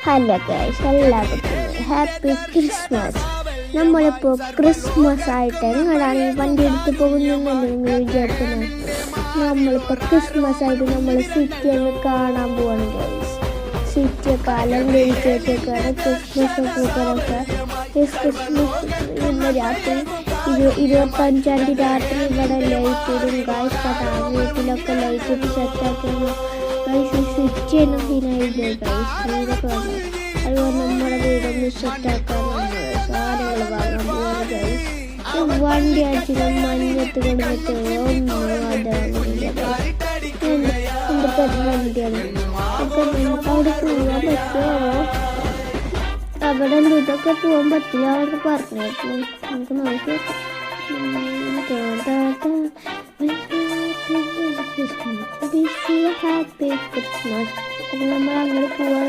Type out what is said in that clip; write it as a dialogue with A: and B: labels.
A: Hello guys, എല്ലാവർക്കും happy Christmas. നമ്മളിപ്പോൾ Christmas ആയിട്ട് എങ്ങനെയാണ് വണ്ടി എടുത്ത് പോകുന്നതെന്നല്ലേ നിങ്ങൾ വിചാരിക്കുന്നത്? നമ്മളിപ്പോൾ ക്രിസ്മസ് ആയിട്ട് നമ്മൾ സിറ്റി ഒന്ന് കാണാൻ പോവാണ് ഗൈസ്. സിറ്റിയൊക്കെ അലങ്കരിച്ചിട്ടൊക്കെയാണ് ക്രിസ്മസ് പൂക്കളൊക്കെ. ക്രിസ്മസ് ഇന്ന് രാത്രി 25-ാം തീയതി രാത്രി ഇവിടെ ലൈറ്റ് ഇടും ഗൈസ്. വീട്ടിലൊക്കെ ലൈറ്റ് ഇട്ട് സെറ്റാക്കുന്നു ഗൈസ്. സ്വിച്ച് ചെയ്യുന്നതിനായിട്ട് ഗൈസ് വീടൊക്കെ വന്നു. അതുപോലെ നമ്മുടെ വീടൊന്ന് സെറ്റാക്കാൻ സാധനങ്ങൾ വാങ്ങാൻ പോകുന്നത് ഗൈസ്. വണ്ടി അടിച്ചിട്ട് മഞ്ഞത്ത് കൊടുത്തിട്ട് ഒന്നും അതാവില്ല ഗൈസ്. എൻ്റെ വണ്ടിയാണ്. അപ്പം നമുക്ക് അവിടെ പോകാൻ പറ്റുമോ? അവിടെ ഇതൊക്കെ പോകാൻ പറ്റില്ല എന്ന് പറഞ്ഞിരുന്നു. നമുക്ക് നോക്കി ഹാപ്പി ക്രിസ്മസ്. അപ്പം നമ്മൾ അങ്ങനെ പോവാൻ